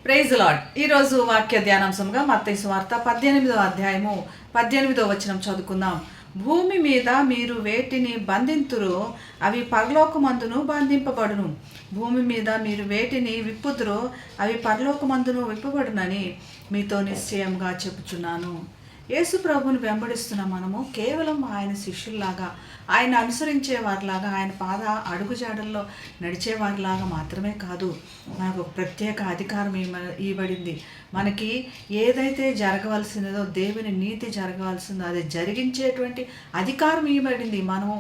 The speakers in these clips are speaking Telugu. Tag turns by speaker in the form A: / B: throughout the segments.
A: Praise lord. ఈరోజు వాక్య ధ్యానాంశంగా మత్తయి సువార్త 18వ అధ్యాయము 18వ వచనం చదువుకుందాం. భూమి మీద మీరు వేటిని బంధింతురో అవి పరలోకమందును బంధింపబడును, భూమి మీద మీరు వేటిని విప్పుదురో అవి పరలోకమందును విప్పబడునని మీతో నిశ్చయంగా చెప్పుచున్నాను. యేసు ప్రభువుని వెంబడిస్తున్న మనము కేవలం ఆయన శిష్యుల్లాగా, ఆయన అనుసరించే వారిలాగా, ఆయన పాద అడుగుజాడల్లో నడిచేవారిలాగా మాత్రమే కాదు, మనకు ఒక ప్రత్యేక అధికారం ఇవ్వబడింది. మనకి ఏదైతే జరగవలసినదో, దేవుని నీతి జరగవలసిందో అది జరిగించేటువంటి అధికారం ఇవ్వబడింది. మనం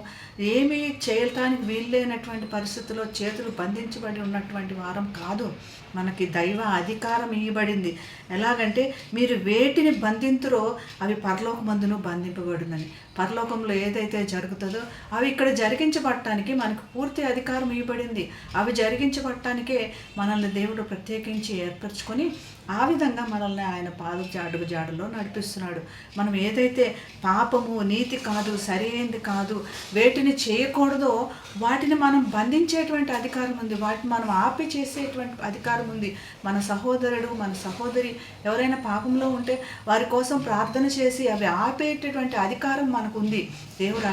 A: ఏమీ చేయటానికి వీల్లేనటువంటి పరిస్థితుల్లో చేతులు బంధించబడి ఉన్నటువంటి వారం కాదు, మనకి దైవ అధికారం ఇవ్వబడింది. ఎలాగంటే మీరు వేటిని బంధింతురో అవి పరలోకమందును బంధింపబడునని. పరలోకంలో ఏదైతే జరుగుతుందో అవి ఇక్కడ జరిగించబడటానికి మనకు పూర్తి అధికారం ఇవ్వబడింది. అవి జరిగించబడటానికే మనల్ని దేవుడు ప్రత్యేకించి ఏర్పరచుకొని ఆ విధంగా మనల్ని ఆయన అడుగు జాడలో నడిపిస్తున్నాడు. మనం ఏదైతే పాపము, నీతి కాదు, సరైనది కాదు, వేటిని చేయకూడదో వాటిని మనం బంధించేటువంటి అధికారం ఉంది, వాటిని మనం ఆపి చేసేటువంటి అధికారం ఉంది. మన సహోదరుడు, మన సహోదరి ఎవరైనా పాపంలో ఉంటే వారి కోసం ప్రార్థన చేసి అవి ఆపేటటువంటి అధికారం మనకు ఉంది. దేవుడు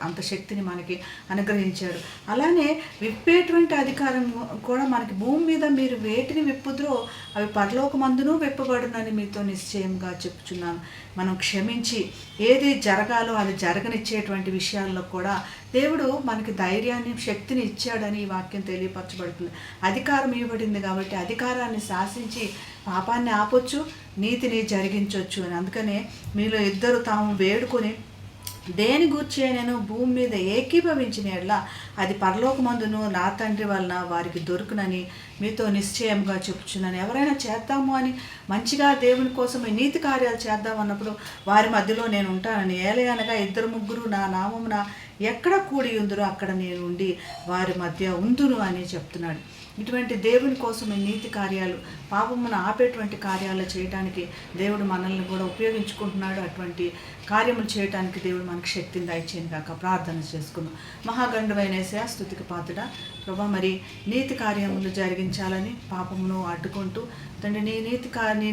A: అంత శక్తిని మనకి అనుగ్రహించాడు. అలానే విప్పేటువంటి అధికారం కూడా మనకి, భూమి మీద మీరు వేటిని విప్పుదురో అవి పరలోకమందును విప్పబడునని మీతో నిశ్చయంగా చెప్పుచున్నాను. మనం క్షమించి ఏది జరగాలో అది జరగనిచ్చేటువంటి విషయాల్లో కూడా దేవుడు మనకి ధైర్యాన్ని, శక్తిని ఇచ్చాడని ఈ వాక్యం తెలియపరచబడుతుంది. అధికారం ఇవ్వబడింది కాబట్టి అధికారాన్ని శాసించి పాపాన్ని ఆపొచ్చు, నీతిని జరిగించవచ్చు అని. అందుకనే మీలో ఇద్దరు తాము వేడుకొని దేని గూర్చి నేను భూమి మీద ఏకీభవించిన ఎడల అది పరలోకమందును నా తండ్రి వలన వారికి దొరుకునని మీతో నిశ్చయంగా చెప్పుచున్నాను. ఎవరైనా చేద్దాము అని మంచిగా దేవుని కోసం ఈ నీతి కార్యాలు చేద్దాం అన్నప్పుడు వారి మధ్యలో నేను ఉంటానని, ఏలయనగా ఇద్దరు ముగ్గురు నా నామమున ఎక్కడ కూడి ఉందరో అక్కడ నేను ఉండి వారి మధ్య ఉందును అని చెప్తున్నాడు. ఇటువంటి దేవుని కోసం ఈ నీతి కార్యాలు, పాపమును ఆపేటువంటి కార్యాలు చేయడానికి దేవుడు మనల్ని కూడా ఉపయోగించుకుంటున్నాడు. అటువంటి కార్యములు చేయడానికి దేవుడు మనకు శక్తిని దయచేయను కాక ప్రార్థన చేసుకుందాం. మహాగండువైన యేసయ్యా, స్తుతికి పాత్రుడా ప్రభా, మరి నీతి కార్యములు జరిగించాలని పాపమును అడ్డుకుంటూ తండ్రి నీ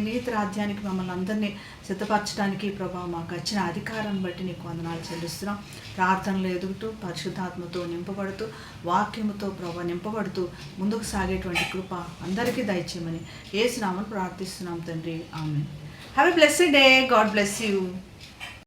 A: నీతి రాజ్యానికి మమ్మల్ని అందరినీ సిద్ధపరచడానికి ప్రభా మాకు వచ్చిన అధికారాన్ని బట్టి నీకు వందనాలు చెల్లిస్తున్నాం. ప్రార్థనలు ఎదుగుతూ పరిశుద్ధాత్మతో నింపబడుతూ వాక్యముతో ప్రభా నింపబడుతూ ముందుకు సాగేటువంటి కృప అందరికీ దయచేయమని యేసు నామమున ప్రార్థిస్తున్నాం తండ్రి. Amen. Have a blessed day. God bless you.